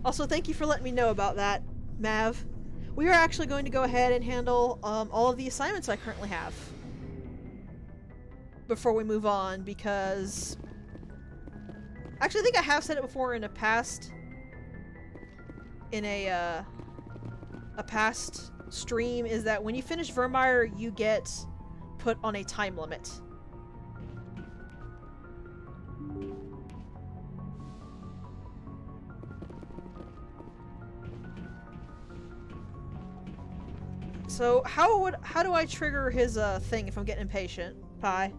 Also, thank you for letting me know about that, Mav. We are actually going to go ahead and handle all of the assignments I currently have before we move on, because actually I think I have said it before in a past past stream, is that when you finish Vermeer, you get put on a time limit. So how do I trigger his thing if I'm getting impatient? Pi.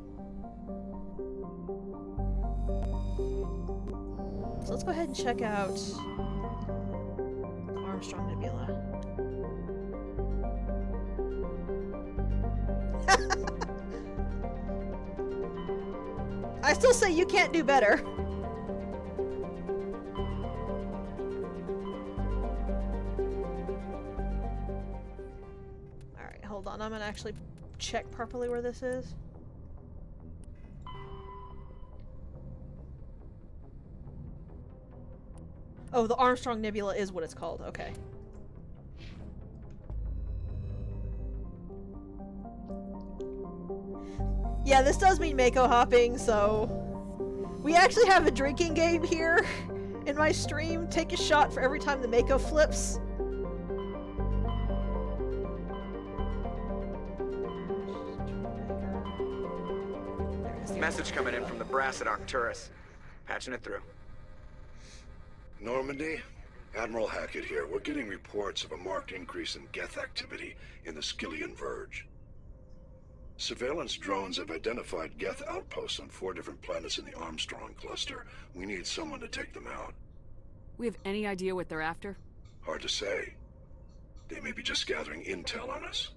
So let's go ahead and check out the Armstrong Nebula. I still say you can't do better. Alright, hold on. I'm gonna actually check properly where this is. Oh, the Armstrong Nebula is what it's called. Okay. Yeah, this does mean Mako hopping, so... We actually have a drinking game here in my stream. Take a shot for every time the Mako flips. Message coming in from the brass at Arcturus. Patching it through. Normandy? Admiral Hackett here. We're getting reports of a marked increase in Geth activity in the Skyllian Verge. Surveillance drones have identified Geth outposts on 4 different planets in the Armstrong cluster. We need someone to take them out. We have any idea what they're after? Hard to say. They may be just gathering intel on us.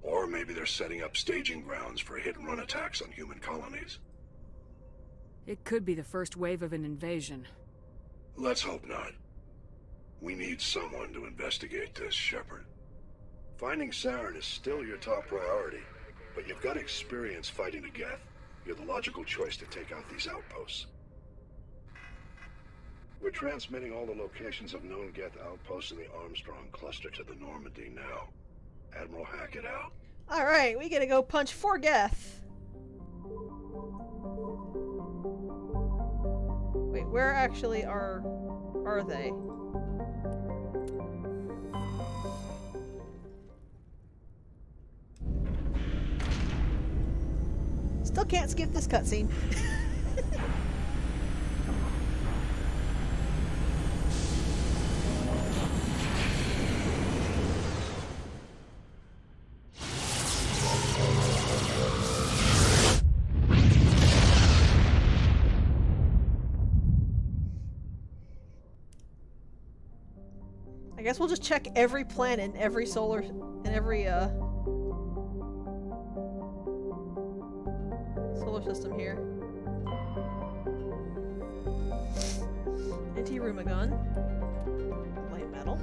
Or maybe they're setting up staging grounds for hit-and-run attacks on human colonies. It could be the first wave of an invasion. Let's hope not. We need someone to investigate this, Shepard. Finding Saren is still your top priority, but you've got experience fighting the Geth. You're the logical choice to take out these outposts. We're transmitting all the locations of known Geth outposts in the Armstrong cluster to the Normandy now. Admiral Hackett out. Alright, we gotta go punch 4 Geth. Wait, where actually are they? Still can't skip this cutscene. I guess we'll just check every planet in every solar system here. Anti-Rumagun. Light metal.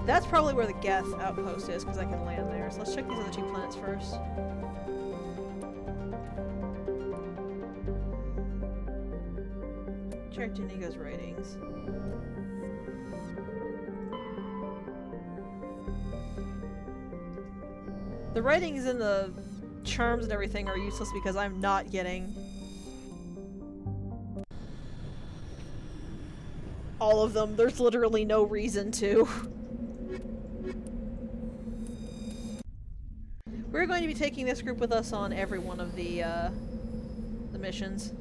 That's probably where the Geth outpost is, because I can land there. So let's check these other 2 planets first. Check Janiga's writings. The writings and the charms and everything are useless because I'm not getting all of them. There's literally no reason to. We're going to be taking this group with us on every one of the missions.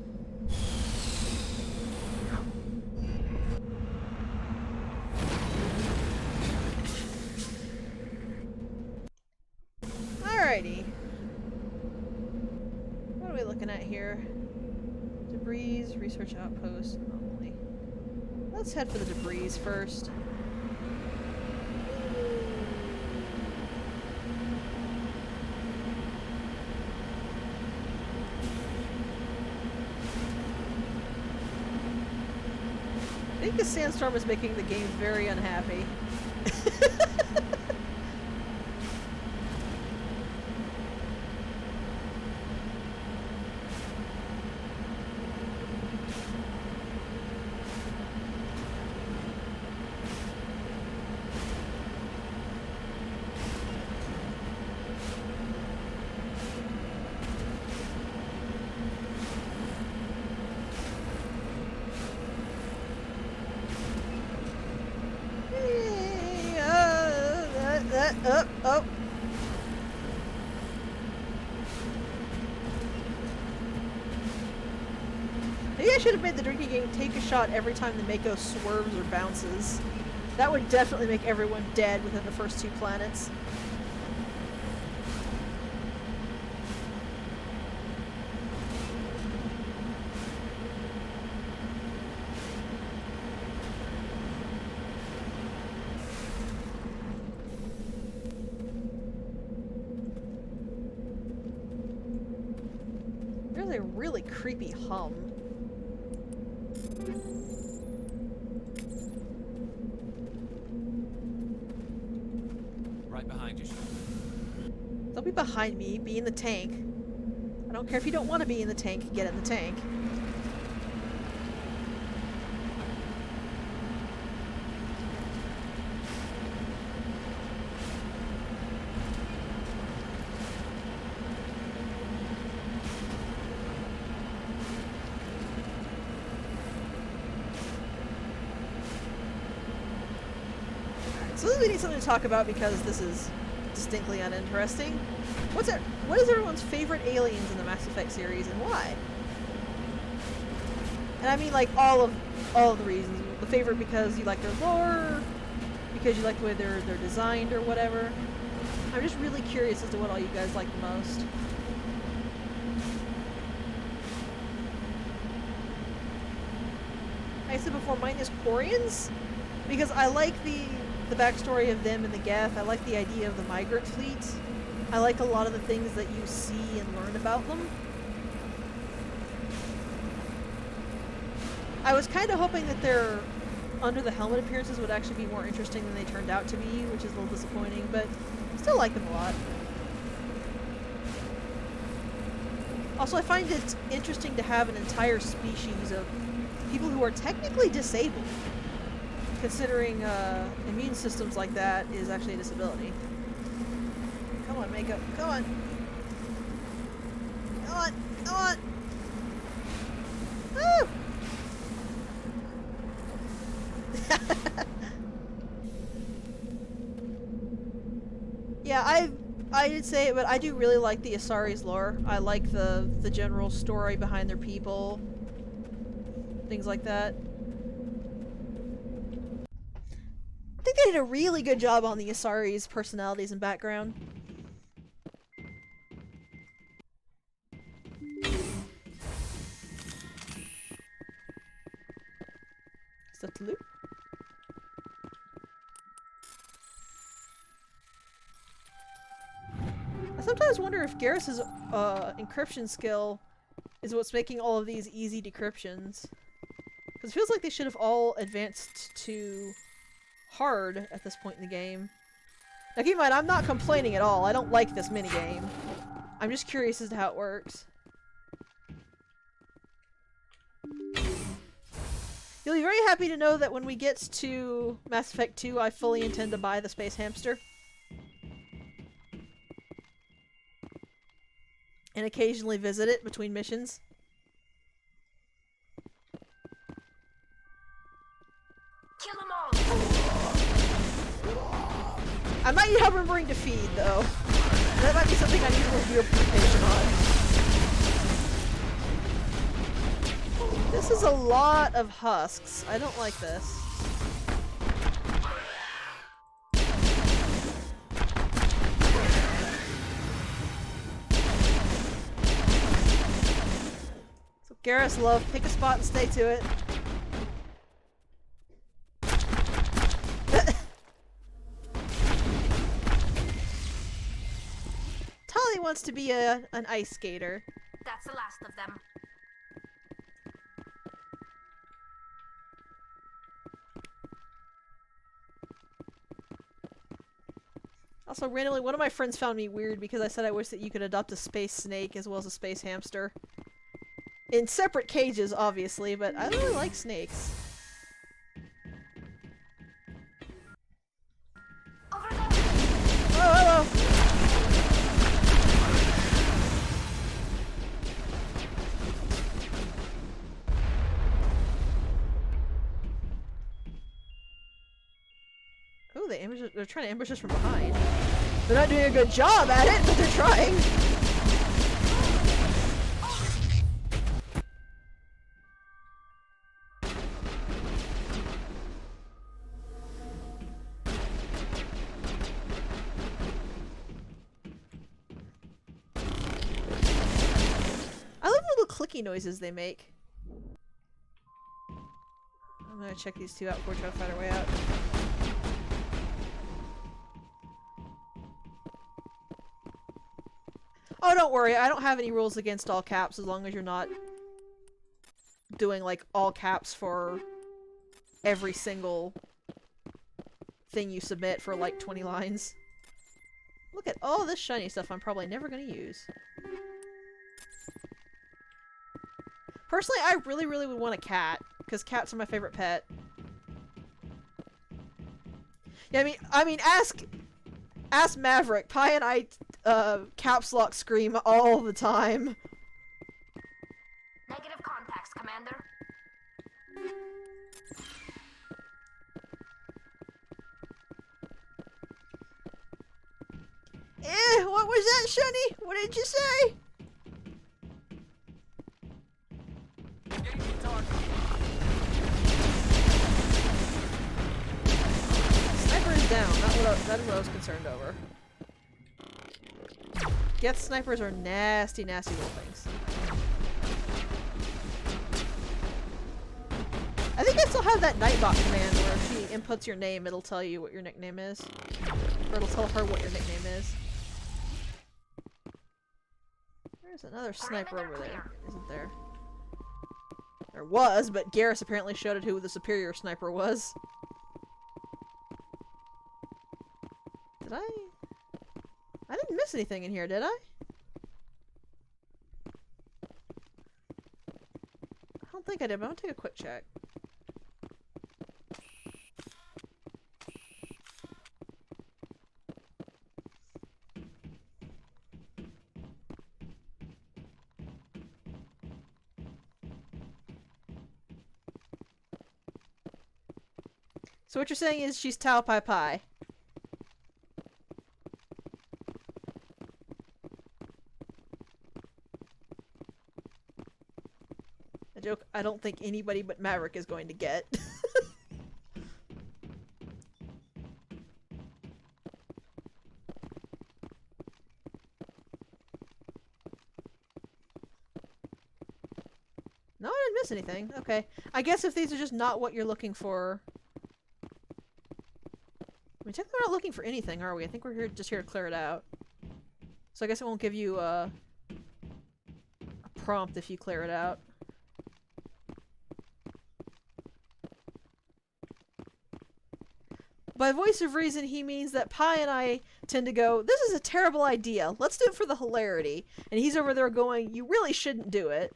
Alrighty. What are we looking at here? Debris, research outpost, anomaly. Let's head for the debris first. I think the sandstorm is making the game very unhappy. Up. Maybe I should have made the drinking game take a shot every time the Mako swerves or bounces. That would definitely make everyone dead within the first 2 planets. There's a really creepy hum. Right behind you, Sean. Don't be behind me, be in the tank. I don't care if you don't want to be in the tank, get in the tank. So we need something to talk about because this is distinctly uninteresting. What is everyone's favorite aliens in the Mass Effect series and why? And I mean like all of the reasons. The favorite because you like their lore, because you like the way they're designed or whatever. I'm just really curious as to what all you guys like the most. I said before, mine is Quarians, because I like the backstory of them and the Geth. I like the idea of the migrant fleet. I like a lot of the things that you see and learn about them. I was kind of hoping that their under the helmet appearances would actually be more interesting than they turned out to be, which is a little disappointing, but still like them a lot. Also, I find it interesting to have an entire species of people who are technically disabled, considering immune systems like that is actually a disability. Come on, Mako. Come on. Come on. Come on. Woo! Yeah, I did say it, but I do really like the Asari's lore. I like the general story behind their people. Things like that. I think they did a really good job on the Asari's personalities and background. Stuff to loot. I sometimes wonder if Garrus's encryption skill is what's making all of these easy decryptions. Because it feels like they should have all advanced to hard at this point in the game. Now keep in mind, I'm not complaining at all. I don't like this minigame. I'm just curious as to how it works. You'll be very happy to know that when we get to Mass Effect 2, I fully intend to buy the Space Hamster. And occasionally visit it between missions. Kill them all! I might need help remembering to feed, though. That might be something I need to review a patient on. This is a lot of husks. I don't like this. So Garrus love, pick a spot and stay to it. Tali wants to be an ice skater. That's the last of them. Also, randomly, one of my friends found me weird because I said I wish that you could adopt a space snake as well as a space hamster. In separate cages, obviously, but I really like snakes. Over there. Oh, hello! Oh, they're trying to ambush us from behind. They're not doing a good job at it, but they're trying. I love the little clicky noises they make. I'm gonna check these two out before we try to find our way out. Oh, don't worry, I don't have any rules against all caps as long as you're not doing like all caps for every single thing you submit for like 20 lines. Look at all this shiny stuff I'm probably never gonna use. Personally, I really would want a cat, because cats are my favorite pet. Yeah, I mean, ask Maverick. Pi and I, caps lock scream all the time. Negative contacts, Commander. What was that, Shunny? What did you say? Sniper is down. That is what I was concerned over. Geth snipers are nasty little things. I think I still have that Nightbot command where if she inputs your name, it'll tell you what your nickname is. Or it'll tell her what your nickname is. There's another sniper over there, isn't there? There was, but Garrus apparently showed it who the superior sniper was. Did I? I didn't miss anything in here, did I? I don't think I did, but I'm gonna take a quick check. So what you're saying is she's Tao Pai Pai. A joke I don't think anybody but Maverick is going to get. No, I didn't miss anything. Okay. I guess if these are just not what you're looking for... I mean, technically we're not looking for anything, are we? I think we're just here to clear it out. So I guess it won't give you a prompt if you clear it out. By voice of reason, he means that Pi and I tend to go, this is a terrible idea. Let's do it for the hilarity. And he's over there going, you really shouldn't do it.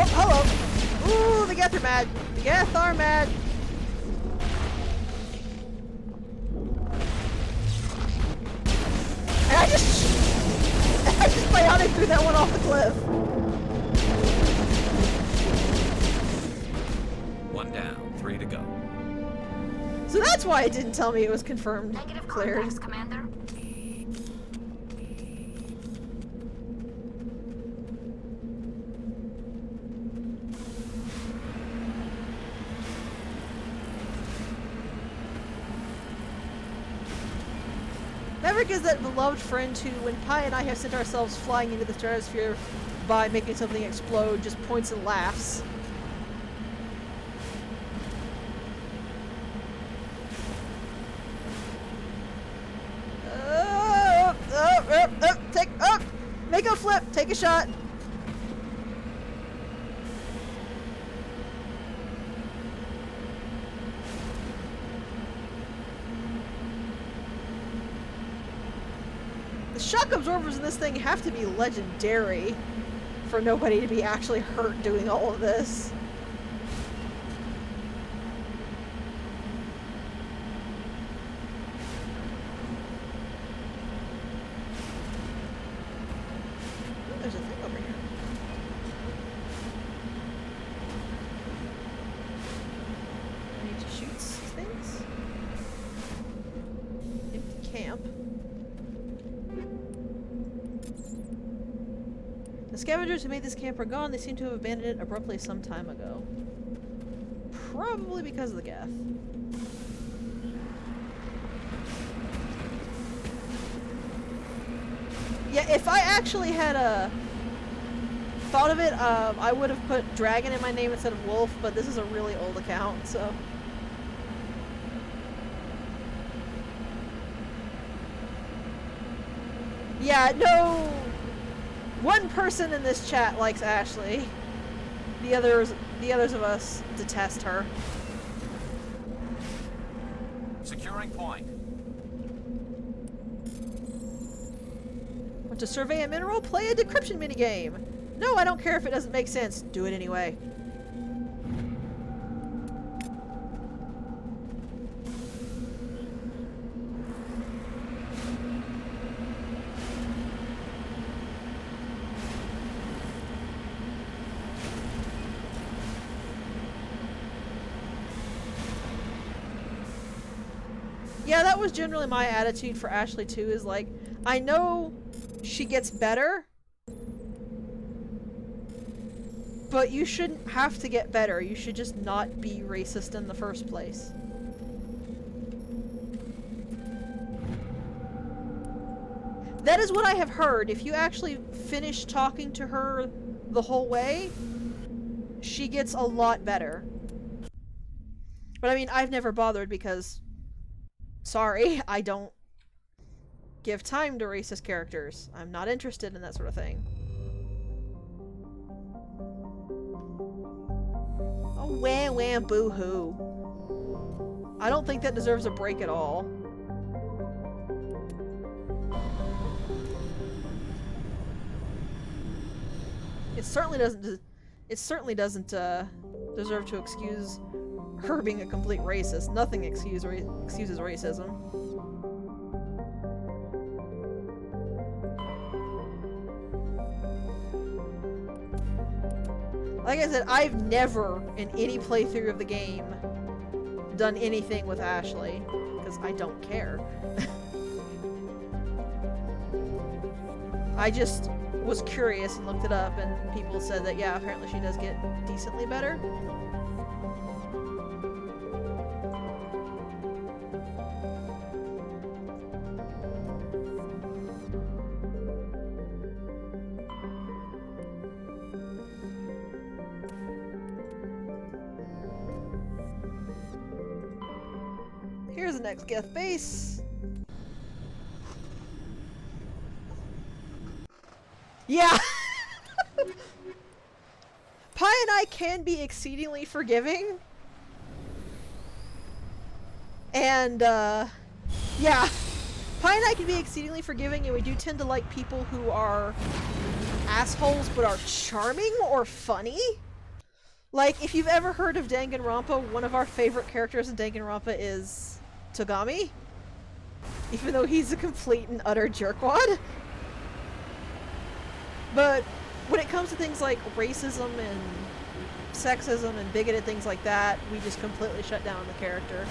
Oh, hello! Ooh, the Geth are mad! The Geth are mad! And I just biotic threw that one off the cliff! One down, 3 to go. So that's why it didn't tell me it was confirmed. Negative Cleared. contacts, Commander. Maverick is that beloved friend who, when Pi and I have sent ourselves flying into the stratosphere by making something explode, just points and laughs. flip! Take a shot! The shock absorbers in this thing have to be legendary for nobody to be actually hurt doing all of this. There's a thing over here. I need to shoot things. Empty camp. The scavengers who made this camp are gone. They seem to have abandoned it abruptly some time ago. Probably because of the Geth. Yeah, if I actually had thought of it, I would have put dragon in my name instead of wolf, but this is a really old account, so... Yeah, no... One person in this chat likes Ashley. The others of us detest her. Securing point. Want to survey a mineral? Play a decryption minigame. No, I don't care if it doesn't make sense. Do it anyway. Yeah, that was generally my attitude for Ashley too, is like, I know she gets better, but you shouldn't have to get better. You should just not be racist in the first place. That is what I have heard. If you actually finish talking to her the whole way, she gets a lot better. But I mean, I've never bothered because... Sorry, I don't give time to racist characters. I'm not interested in that sort of thing. Oh, wah wah boo hoo. I don't think that deserves a break at all. It certainly doesn't. It certainly doesn't deserve to excuse her being a complete racist. Nothing excuses racism. Like I said, I've never, in any playthrough of the game, done anything with Ashley, because I don't care. I just was curious and looked it up, and people said that, yeah, apparently she does get decently better. Here's the next Geth base. Yeah! Pi and I can be exceedingly forgiving. And, yeah. Pi and I can be exceedingly forgiving, and we do tend to like people who are assholes but are charming or funny. Like, if you've ever heard of Danganronpa, one of our favorite characters in Danganronpa is Togami, even though he's a complete and utter jerkwad. But when it comes to things like racism and sexism and bigoted things like that, we just completely shut down the character.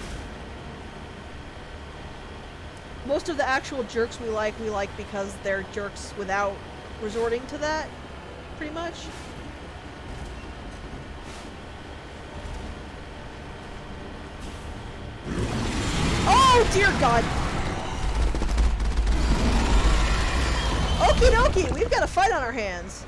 Most of the actual jerks we like because they're jerks without resorting to that, pretty much. Oh dear God! Okie dokie, we've got a fight on our hands.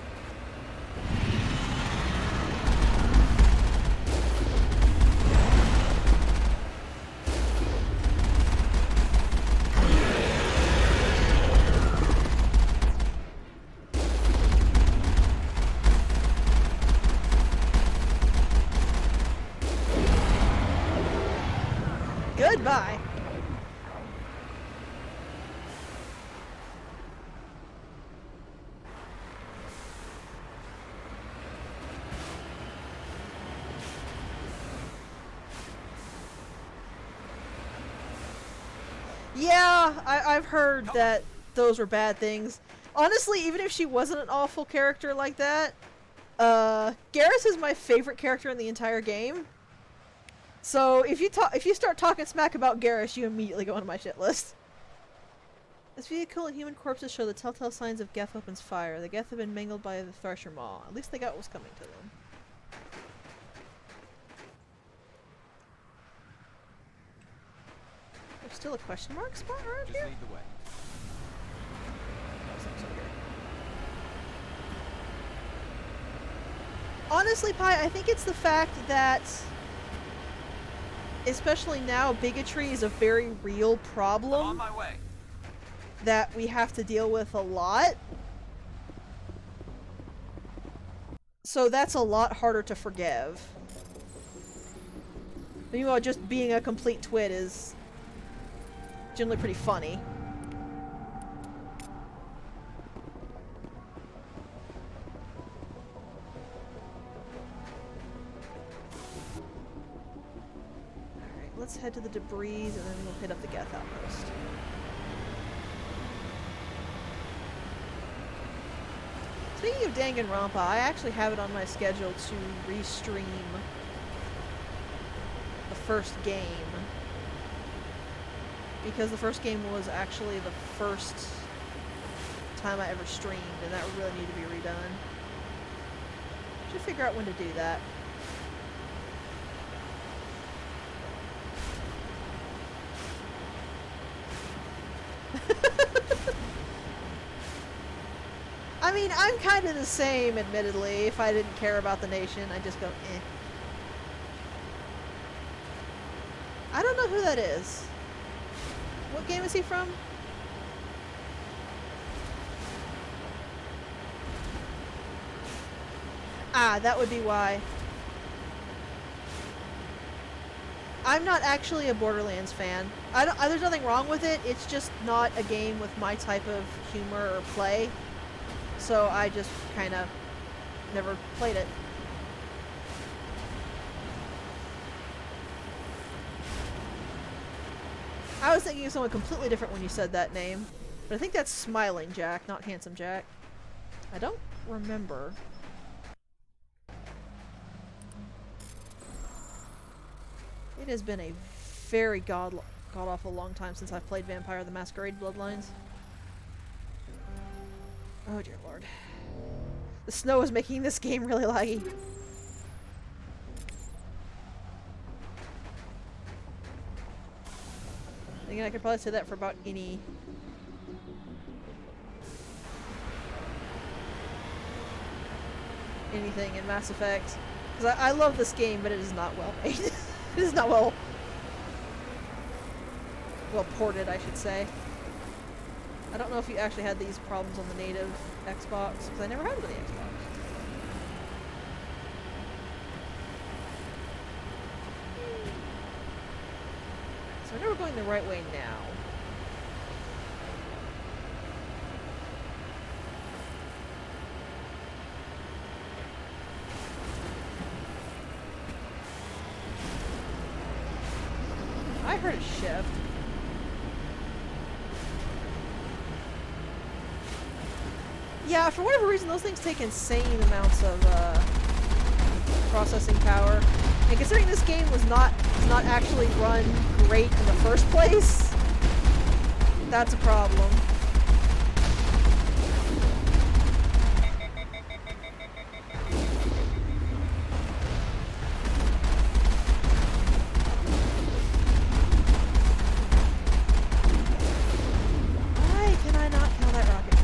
goodbye. Yeah, I've heard that those were bad things. Honestly, even if she wasn't an awful character like that, Garrus is my favorite character in the entire game. So if you start talking smack about Garrus, you immediately go on my shit list. This vehicle and human corpses show the telltale signs of Geth opens fire. The Geth have been mangled by the Thresher Maw. At least they got what was coming to them. There's still a question mark spot around Just here? lead the way. Oh, something's over here. Honestly, Pi, I think it's the fact that, especially now, bigotry is a very real I'm on problem my way. that we have to deal with a lot. So that's a lot harder to forgive. Meanwhile, just being a complete twit is generally pretty funny. Alright, let's head to the debris and then we'll hit up the Geth outpost. Speaking of Danganronpa, I actually have it on my schedule to restream the first game. Because the first game was actually the first time I ever streamed, and that would really need to be redone. Should figure out when to do that. I mean, I'm kind of the same, admittedly. If I didn't care about the nation, I'd just go, eh. I don't know who that is. What game is he from? Ah, that would be why. I'm not actually a Borderlands fan. There's nothing wrong with it. It's just not a game with my type of humor or play. So I just kind of never played it. I was thinking of someone completely different when you said that name. But I think that's Smiling Jack, not Handsome Jack. I don't remember. It has been a very god-awful long time since I've played Vampire the Masquerade Bloodlines. Oh dear lord. The snow is making this game really laggy. Thinking I could probably say that for about anything in Mass Effect. Because I love this game, but it is not well made. It is not well ported, I should say. I don't know if you actually had these problems on the native Xbox, because I never had it on the Xbox. So I know we're going the right way now. I heard a ship. Yeah, for whatever reason, those things take insane amounts of processing power. And considering this game was not actually run great in the first place, that's a problem. Why can I not kill that rocket?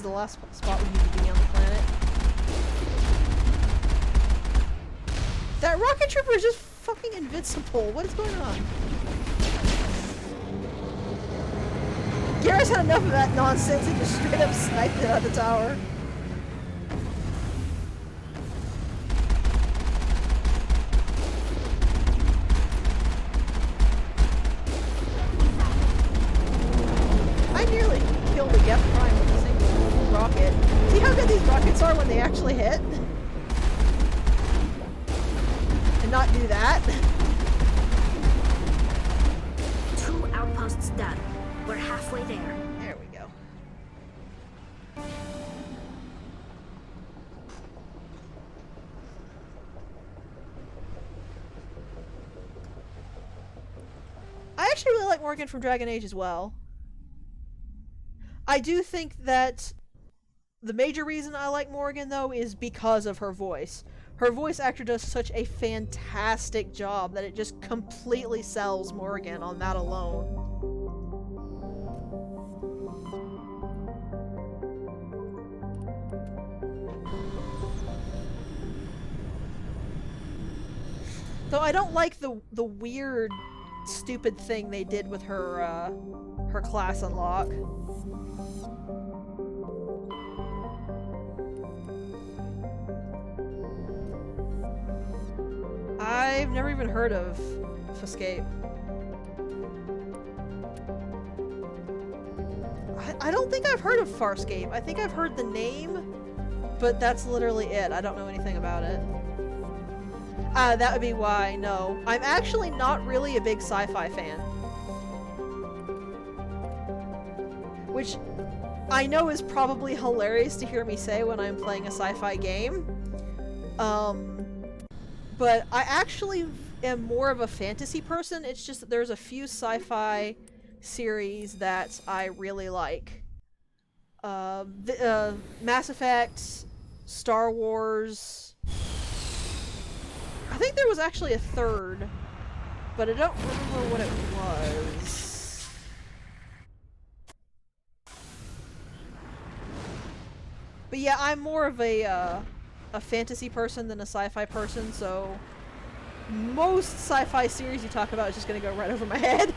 the last spot we need to be on the planet. That rocket trooper is just fucking invincible. What is going on? Garrus had enough of that nonsense and just straight up sniped it out of the tower. I nearly killed a Geth Prime with a single rocket. See how good these rockets are when they actually hit? And not do that? 2 outposts done. We're halfway there. There we go. I actually really like Morgan from Dragon Age as well. I do think that the major reason I like Morgan, though, is because of her voice. Her voice actor does such a fantastic job that it just completely sells Morgan on that alone. Though I don't like the weird, stupid thing they did with her, her class unlock. I've never even heard of Escape. I don't think I've heard of Farscape. I think I've heard the name, but that's literally it. I don't know anything about it. That would be why, no. I'm actually not really a big sci-fi fan. Which I know is probably hilarious to hear me say when I'm playing a sci-fi game. But I actually am more of a fantasy person. It's just that there's a few sci-fi series that I really like. Mass Effect, Star Wars. I think there was actually a third, but I don't remember what it was. But yeah, I'm more of a fantasy person than a sci-fi person, so most sci-fi series you talk about is just gonna go right over my head.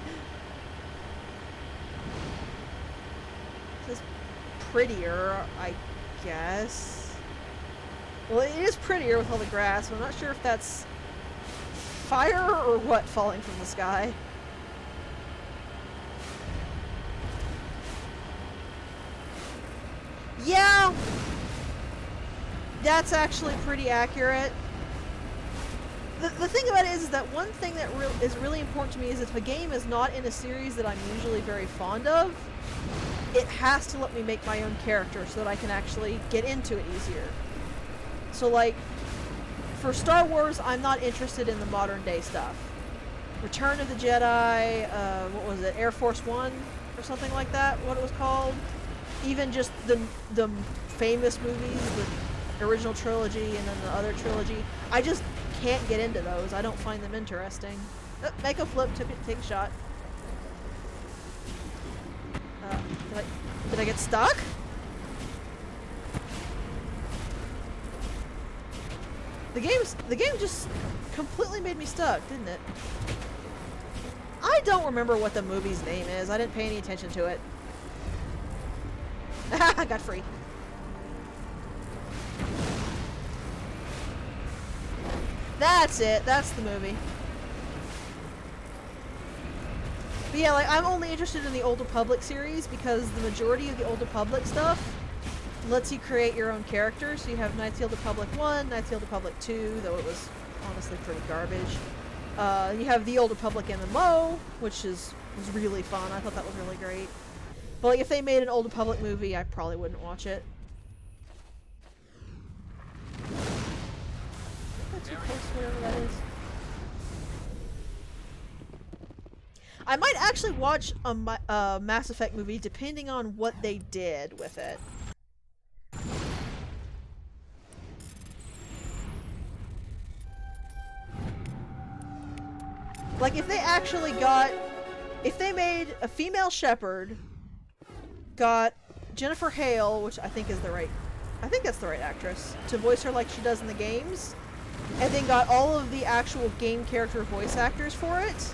This is prettier, I guess. Well, it is prettier with all the grass, but I'm not sure if that's fire or what falling from the sky. Yeah! That's actually pretty accurate. The thing about it is that one thing that is really important to me is if a game is not in a series that I'm usually very fond of, it has to let me make my own character so that I can actually get into it easier. So like, for Star Wars, I'm not interested in the modern day stuff. Return of the Jedi, what was it, Air Force One or something like that, what it was called? Even just the famous movies, the original trilogy and then the other trilogy, I just can't get into those. I don't find them interesting. Make a flip, take a shot. Did I get stuck? The game just completely made me stuck, didn't it? I don't remember what the movie's name is. I didn't pay any attention to it. I got free. That's it. That's the movie. But yeah, like, I'm only interested in the Old Republic series because the majority of the Old Republic stuff lets you create your own character. So you have Knights of the Old Republic 1, Knights of the Old Republic 2, though it was honestly pretty garbage. You have the Old Republic MMO, which was really fun. I thought that was really great. But like, if they made an Old Republic movie, I probably wouldn't watch it. Too close, whatever that is. I might actually watch a Mass Effect movie depending on what they did with it. Like, if they actually got... If they made a female Shepard, got Jennifer Hale, which I think is the right, I think that's the right actress, to voice her like she does in the games, and then got all of the actual game character voice actors for it,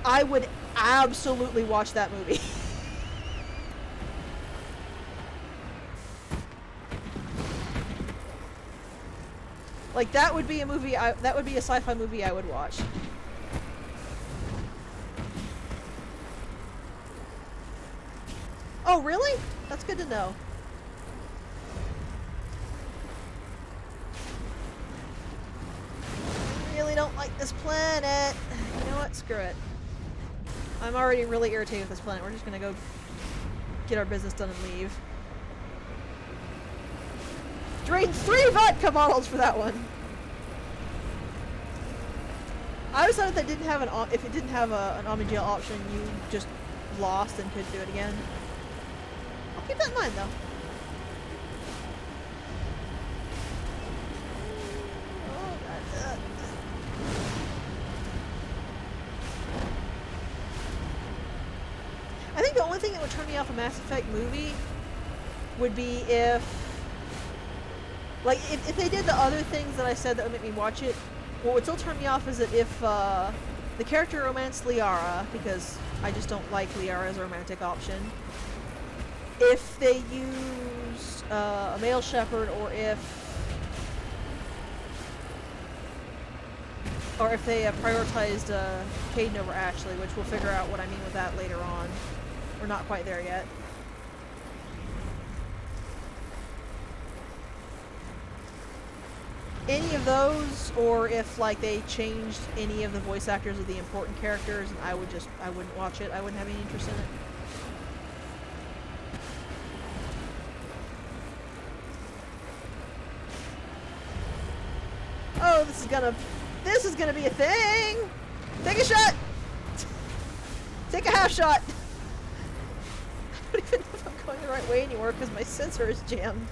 I would absolutely watch that movie. Like, that would be a movie, that would be a sci-fi movie I would watch. Oh, really? That's good to know. I really don't like this planet. You know what? Screw it. I'm already really irritated with this planet. We're just gonna go get our business done and leave. Drain 3 vodka bottles for that one! I always thought if that didn't have if it didn't have an Omnigel option, you just lost and could do it again. I'll keep that in mind, though. Oh, God. I think the only thing that would turn me off a Mass Effect movie would be if... Like, if they did the other things that I said that would make me watch it, what would still turn me off is that if the character romanced Liara, because I just don't like Liara as a romantic option. If they used a male shepherd, or if they prioritized Caden over Ashley, which we'll figure out what I mean with that later on. We're not quite there yet. Any of those, or if like they changed any of the voice actors of the important characters, and I wouldn't watch it. I wouldn't have any interest in it. Oh, this is gonna be a thing! Take a shot! Take a half shot! I don't even know if I'm going the right way anymore because my sensor is jammed.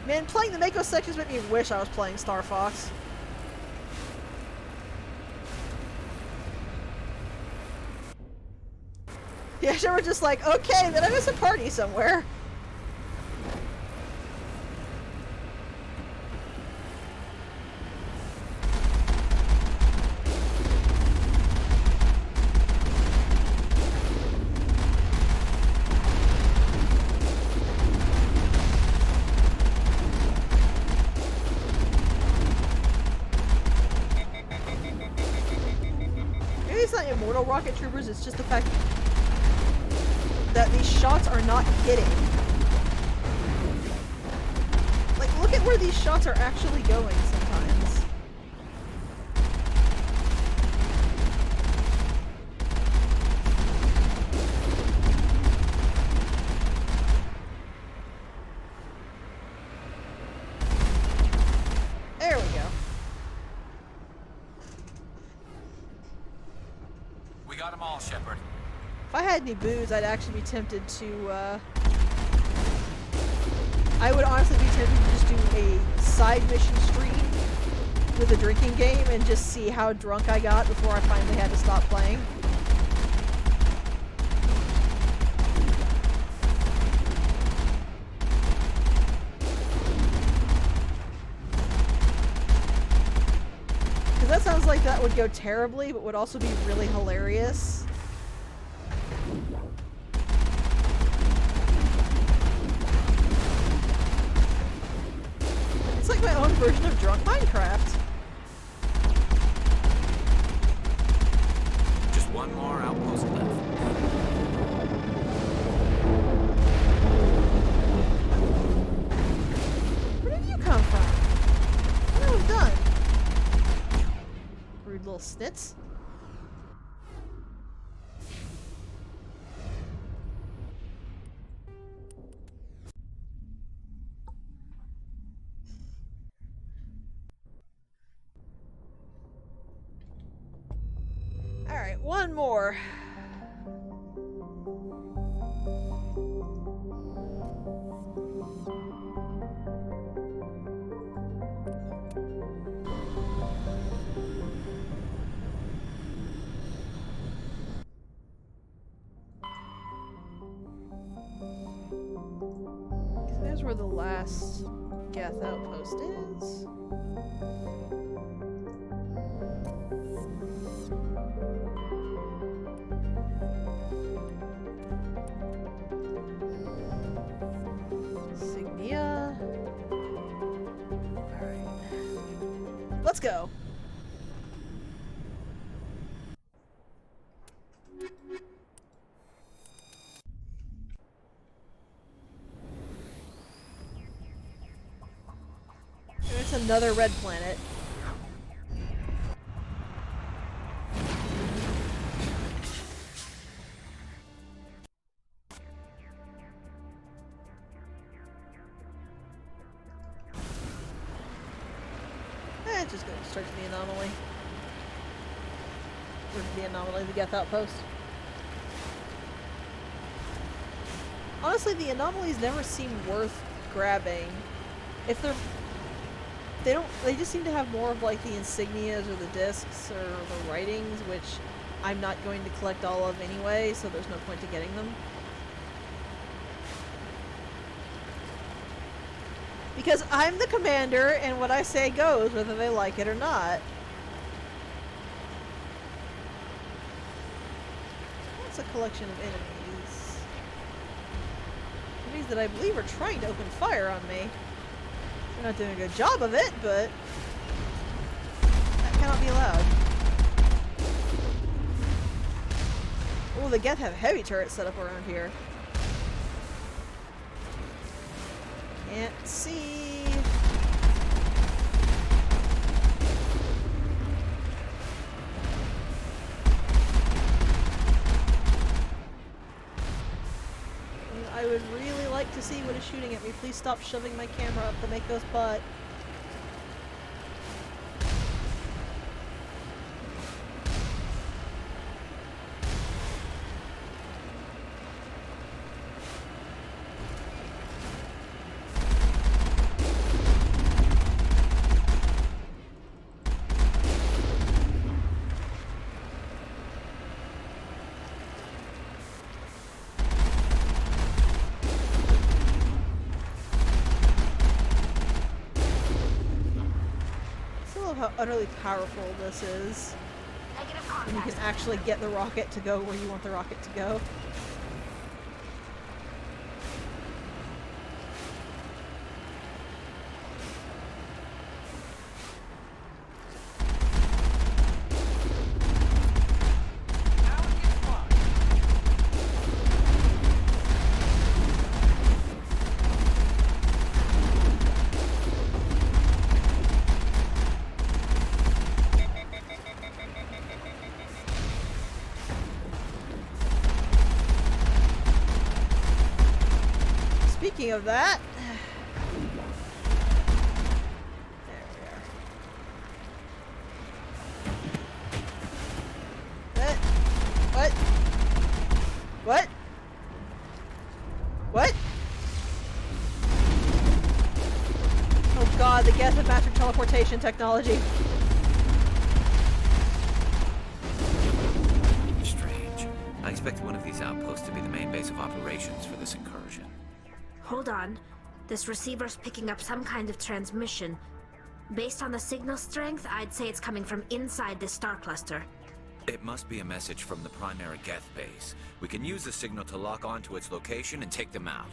Man, playing the Mako sections made me wish I was playing Star Fox. Yeah, sure, we're just like, okay, then I miss a party somewhere. Maybe it's not immortal rocket troopers, it's just the fact that these shots are not hitting. Like, look at where these shots are actually going sometimes. There we go. We got them all, Shepard. If I had any booze, I'd actually be tempted to, I would honestly be tempted to just do a side mission stream with a drinking game and just see how drunk I got before I finally had to stop playing. Because that sounds like that would go terribly, but would also be really hilarious. It's like my own version of drunk Minecraft. Just one more outpost left. Where did you come from? What have I done? Rude little snits. Alright, one more. Here's where the last Geth outpost is. Insignia. Alright. Let's go. It's another red planet. Just going straight to the anomaly. Or the anomaly, the Geth outpost. Honestly, the anomalies never seem worth grabbing. If they're... They just seem to have more of like the insignias or the discs or the writings, which I'm not going to collect all of anyway, so there's no point to getting them. Because I'm the commander, and what I say goes, whether they like it or not. That's a collection of enemies. Enemies that I believe are trying to open fire on me. They're not doing a good job of it, but that cannot be allowed. Oh, the Geth have heavy turrets set up around here. Can't see. I would really like to see what is shooting at me. Please stop shoving my camera up to make those butt. How utterly powerful this is. And you can actually get the rocket to go where you want the rocket to go. Speaking of that, there we are. What? What? What? Oh god, the Geth have mastered teleportation technology. Strange. I expect one of these outposts to be the main base of operations for this incursion. Hold on. This receiver's picking up some kind of transmission. Based on the signal strength, I'd say it's coming from inside this star cluster. It must be a message from the primary Geth base. We can use the signal to lock onto its location and take them out.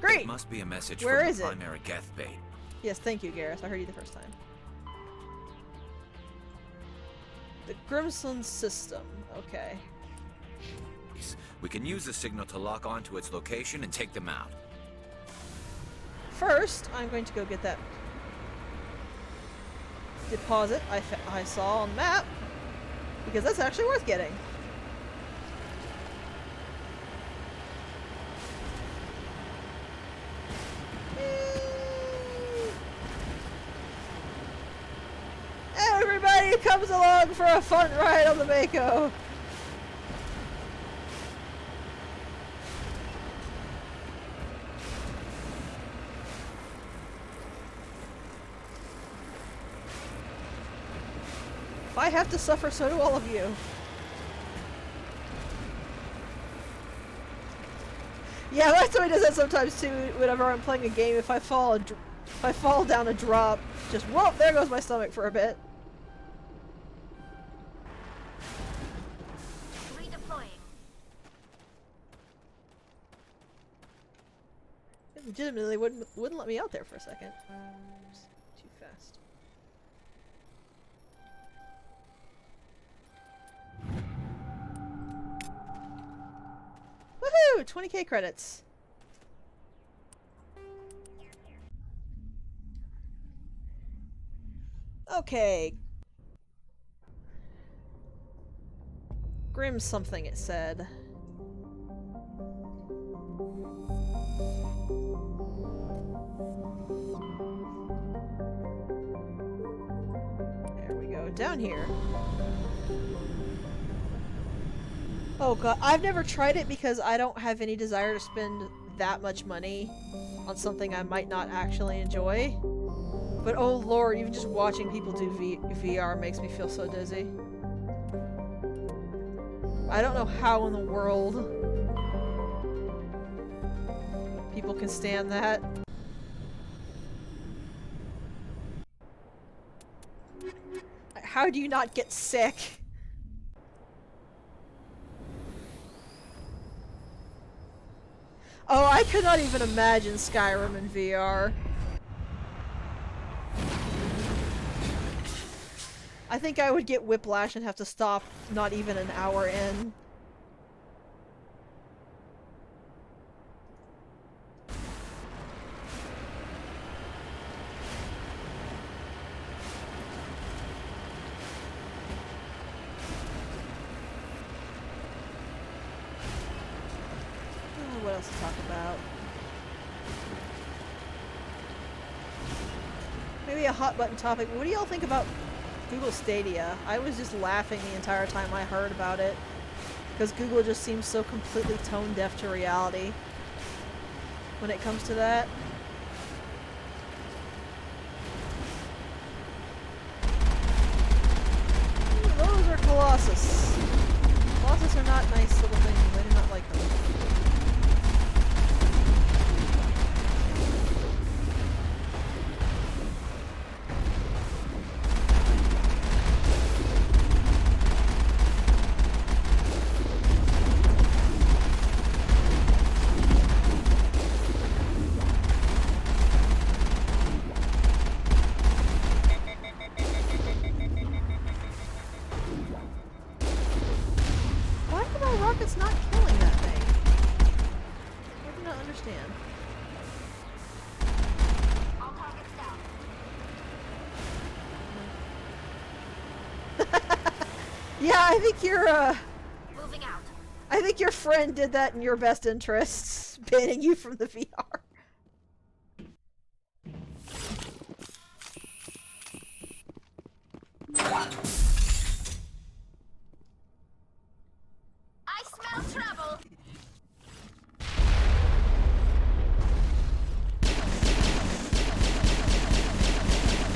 Great! It must be a message Where from is the it? primary Geth base. Yes, thank you, Garrus. I heard you the first time. The Grimson system. Okay. We can use the signal to lock onto its location and take them out. First, I'm going to go get that deposit I saw on the map, because that's actually worth getting. Everybody comes along for a fun ride on the Mako. If I have to suffer, so do all of you. Yeah, my toy does that sometimes too. Whenever I'm playing a game, if I fall down a drop, just whoop, there goes my stomach for a bit. Redeploying. It legitimately wouldn't let me out there for a second. Just too fast. Woohoo! 20k credits. Okay. Grim something it said. There we go. Down here. Oh god, I've never tried it because I don't have any desire to spend that much money on something I might not actually enjoy. But oh lord, even just watching people do VR makes me feel so dizzy. I don't know how in the world people can stand that. How do you not get sick? Oh, I could not even imagine Skyrim in VR. I think I would get whiplash and have to stop not even an hour in. What else to talk about? Maybe a hot button topic. What do y'all think about Google Stadia? I was just laughing the entire time I heard about it. Because Google just seems so completely tone deaf to reality when it comes to that. Ooh, those are Colossus. Colossus are not nice little things. I do not like them. Rocket's not killing that thing. I do not understand. All targets down. Yeah, I think Moving out. I think your friend did that in your best interests, banning you from the VR. I smell trouble.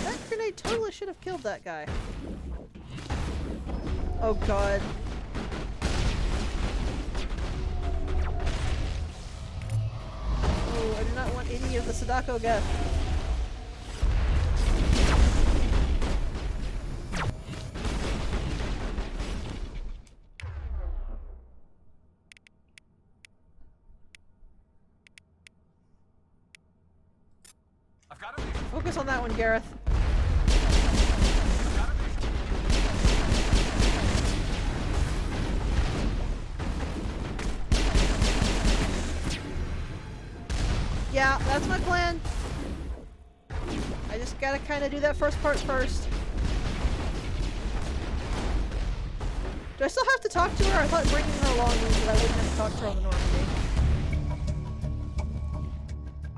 That grenade totally should have killed that guy. Oh god. Oh, I do not want any of the Sadako Geth. I've got a vision. Focus on that one, Gareth. I've got a vision. Yeah, that's my plan. I just gotta kind of do that first part first. Do I still have to talk to her? I thought bringing her along means that I wouldn't have to talk to her on the Normandy.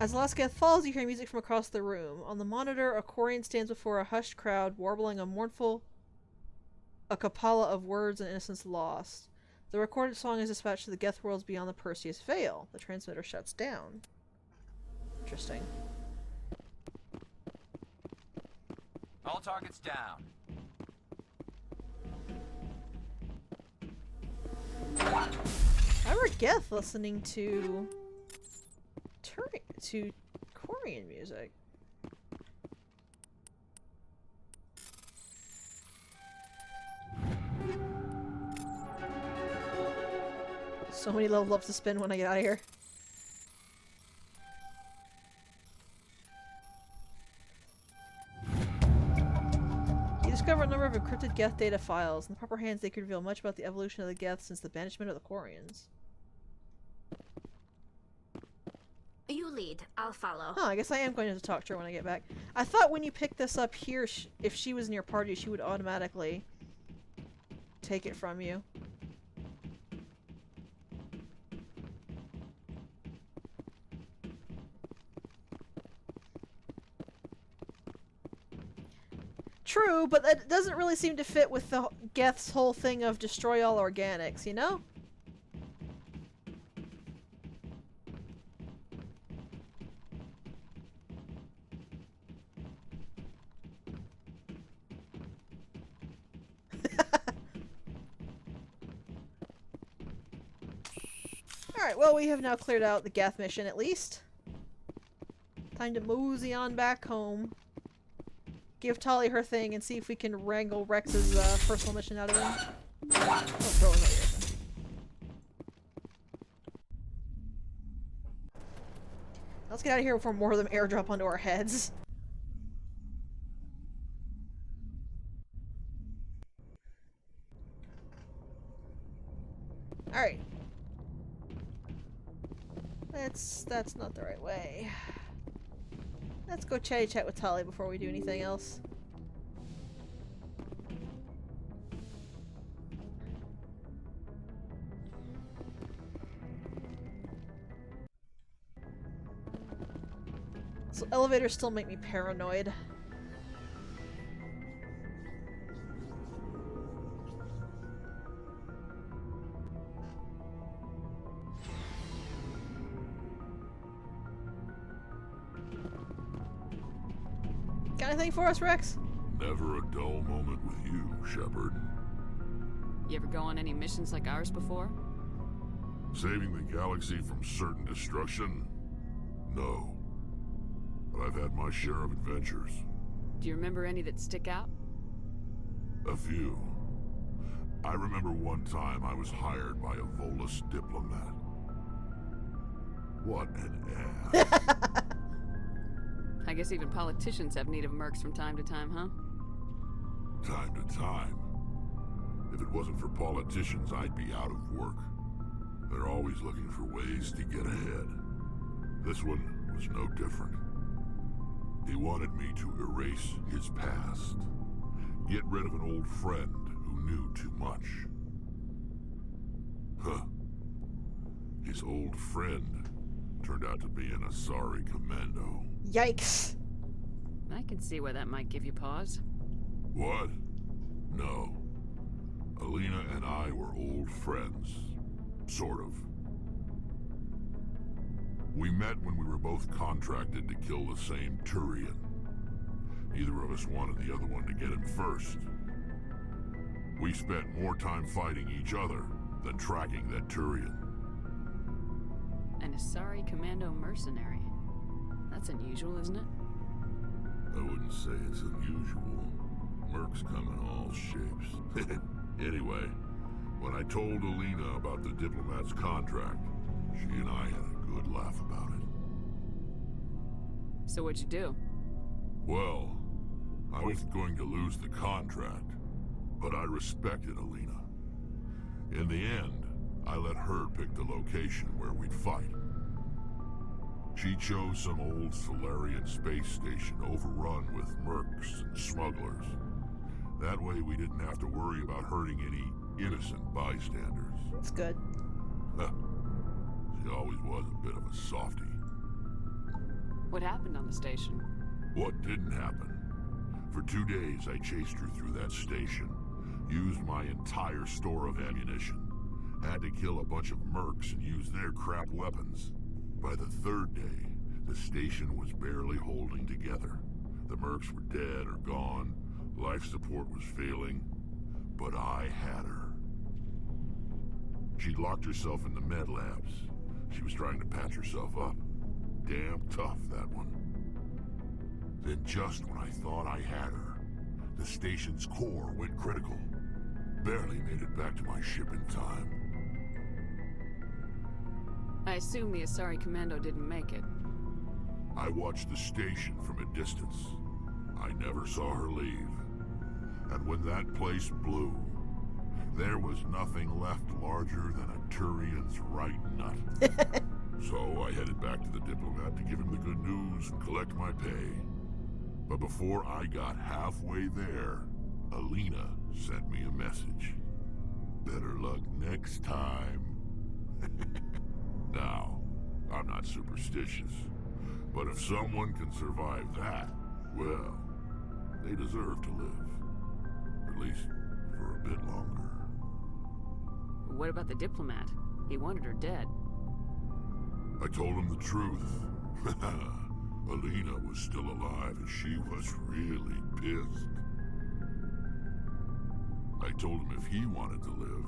As the last Geth falls, you hear music from across the room. On the monitor, a Quarian stands before a hushed crowd, warbling a mournful cappella of words and innocence lost. The recorded song is dispatched to the Geth worlds beyond the Perseus Veil. The transmitter shuts down. Interesting. All targets down. I were Geth listening to Korean music. So many level ups to spin when I get out of here. You discover a number of encrypted Geth data files. In the proper hands, they could reveal much about the evolution of the Geth since the banishment of the Quarians. You lead. I'll follow. Huh, I guess I am going to talk to her when I get back. I thought when you picked this up here, if she was in your party, she would automatically take it from you. True, but that doesn't really seem to fit with the Geth's whole thing of destroy all organics, you know? Alright, well, we have now cleared out the Geth mission, at least. Time to mosey on back home. Give Tali her thing and see if we can wrangle Rex's personal mission out of him. Oh, throw him away. Let's get out of here before more of them airdrop onto our heads. Alright. That's not the right way. Let's go chatty chat with Tali before we do anything else. So elevators still make me paranoid. Got anything for us, Rex? Never a dull moment with you, Shepard. You ever go on any missions like ours before? Saving the galaxy from certain destruction? No. But I've had my share of adventures. Do you remember any that stick out? A few. I remember one time I was hired by a Volus diplomat. What an ass. I guess even politicians have need of mercs from time to time, huh? Time to time. If it wasn't for politicians, I'd be out of work. They're always looking for ways to get ahead. This one was no different. He wanted me to erase his past. Get rid of an old friend who knew too much. Huh. His old friend turned out to be an Asari commando. Yikes. I can see why that might give you pause. What? No. Alina and I were old friends. Sort of. We met when we were both contracted to kill the same Turian. Neither of us wanted the other one to get him first. We spent more time fighting each other than tracking that Turian. An Asari commando mercenary. That's unusual, isn't it? I wouldn't say it's unusual. Mercs come in all shapes. Anyway, when I told Alina about the diplomat's contract, she and I had a good laugh about it. So what'd you do? Well, I wasn't going to lose the contract, but I respected Alina. In the end, I let her pick the location where we'd fight. She chose some old Solarian space station overrun with mercs and smugglers. That way we didn't have to worry about hurting any innocent bystanders. That's good. She always was a bit of a softie. What happened on the station? What didn't happen? For 2 days I chased her through that station, used my entire store of ammunition, had to kill a bunch of mercs and use their crap weapons. By the 3rd day, the station was barely holding together. The mercs were dead or gone, life support was failing, but I had her. She'd locked herself in the med labs. She was trying to patch herself up. damn tough, that one. Then just when I thought I had her, the station's core went critical. Barely made it back to my ship in time. I assume the Asari Commando didn't make it. I watched the station from a distance. I never saw her leave. And when that place blew, there was nothing left larger than a Turian's right nut. So I headed back to the diplomat to give him the good news and collect my pay. But before I got halfway there, Alina sent me a message. Better luck next time. Now, I'm not superstitious, but if someone can survive that, well, they deserve to live. At least for a bit longer. What about the diplomat? He wanted her dead. I told him the truth. Alina was still alive and she was really pissed. I told him if he wanted to live,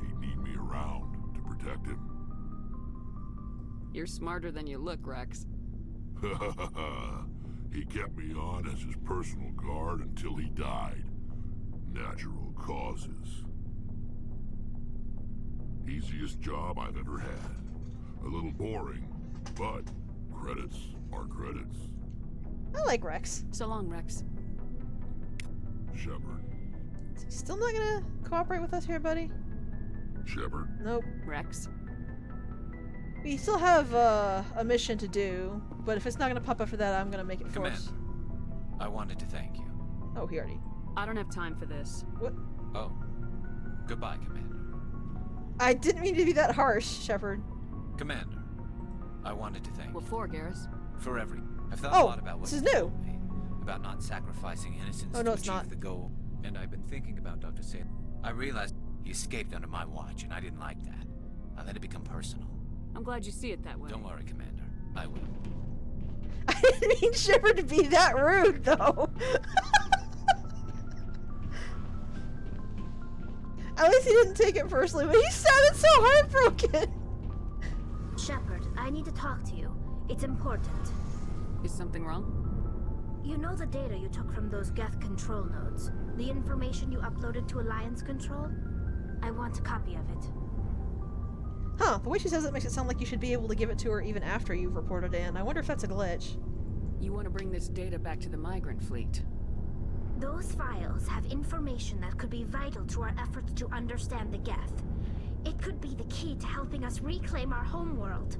he'd need me around to protect him. You're smarter than you look, Rex. He kept me on as his personal guard until he died. Natural causes. Easiest job I've ever had. A little boring, but credits are credits. I like Rex. So long, Rex. Shepard. Still not gonna cooperate with us here, buddy? Shepard. Nope. Rex? We still have a mission to do, but if it's not gonna pop up for that, I'm gonna make it Commander, force. I wanted to thank you. Oh, he already. I don't have time for this. What? Oh. Goodbye, Commander. I didn't mean to be that harsh, Shepard. Commander, I wanted to thank What you. for, Garrus? For every... I've thought Oh, a lot about what this is you new. told me, about not sacrificing innocence Oh, no, to it's achieve not. the goal. And I've been thinking about Dr. Salem. I realized he escaped under my watch, and I didn't like that. I let it become personal. I'm glad you see it that way. Don't worry, Commander. I will. I didn't mean Shepard to be that rude, though. At least he didn't take it personally, but he sounded so heartbroken. Shepard, I need to talk to you. It's important. Is something wrong? You know the data you took from those Geth control nodes? The information you uploaded to Alliance Control? I want a copy of it. Huh, the way she says it makes it sound like you should be able to give it to her even after you've reported in. I wonder if that's a glitch. You want to bring this data back to the migrant fleet. Those files have information that could be vital to our efforts to understand the Geth. It could be the key to helping us reclaim our homeworld.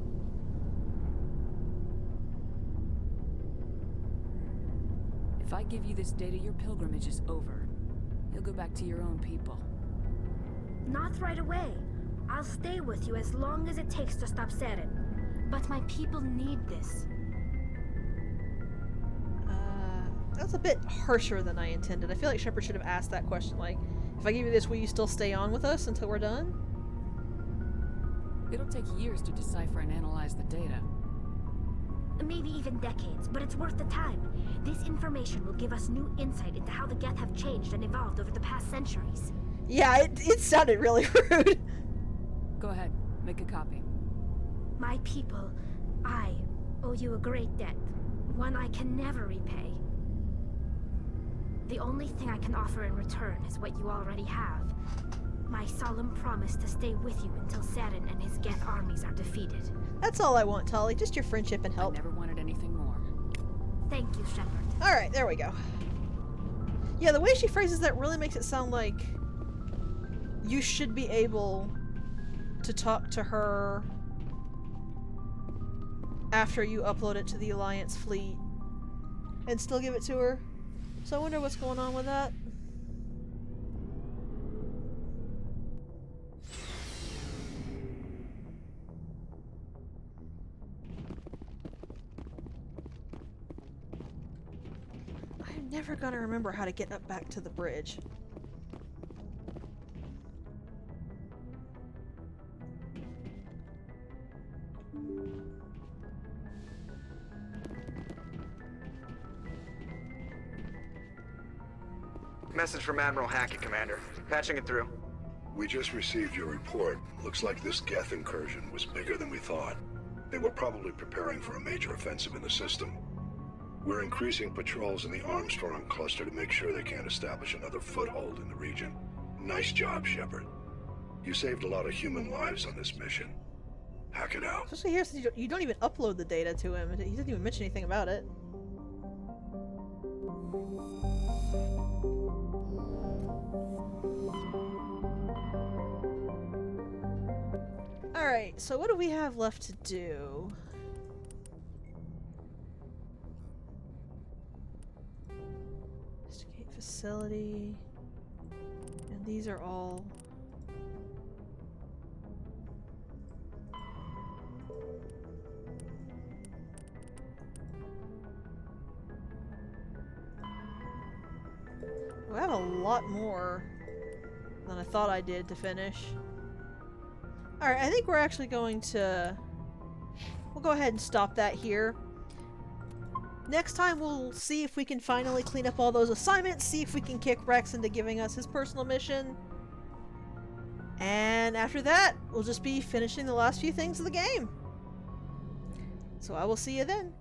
If I give you this data, your pilgrimage is over. You'll go back to your own people. Not right away. I'll stay with you as long as it takes to stop Seren. But my people need this. That's a bit harsher than I intended. I feel like Shepard should have asked that question, like, if I give you this, will you still stay on with us until we're done? It'll take years to decipher and analyze the data. Maybe even decades, but it's worth the time. This information will give us new insight into how the Geth have changed and evolved over the past centuries. Yeah, it sounded really rude. Go ahead, make a copy. My people, I owe you a great debt. One I can never repay. The only thing I can offer in return is what you already have. My solemn promise to stay with you until Seren and his Geth armies are defeated. That's all I want, Tali. Just your friendship and I help. never wanted anything more. Thank you, Shepard. Alright, there we go. Yeah, the way she phrases that really makes it sound like you should be able to talk to her after you upload it to the Alliance fleet and still give it to her. So I wonder what's going on with that. I'm never gonna remember how to get up back to the bridge. Message from Admiral Hackett, Commander. Patching it through. We just received your report. Looks like this Geth incursion was bigger than we thought. They were probably preparing for a major offensive in the system. We're increasing patrols in the Armstrong cluster to make sure they can't establish another foothold in the region. Nice job, Shepard. You saved a lot of human lives on this mission. Hack it out. Especially here, since you don't even upload the data to him. He doesn't even mention anything about it. Alright, so what do we have left to do? Investigate facility. And these are all... I have a lot more than I thought I did to finish. Alright, I think we're actually going to... We'll go ahead and stop that here. Next time we'll see if we can finally clean up all those assignments, see if we can kick Rex into giving us his personal mission. And after that, we'll just be finishing the last few things of the game. So I will see you then.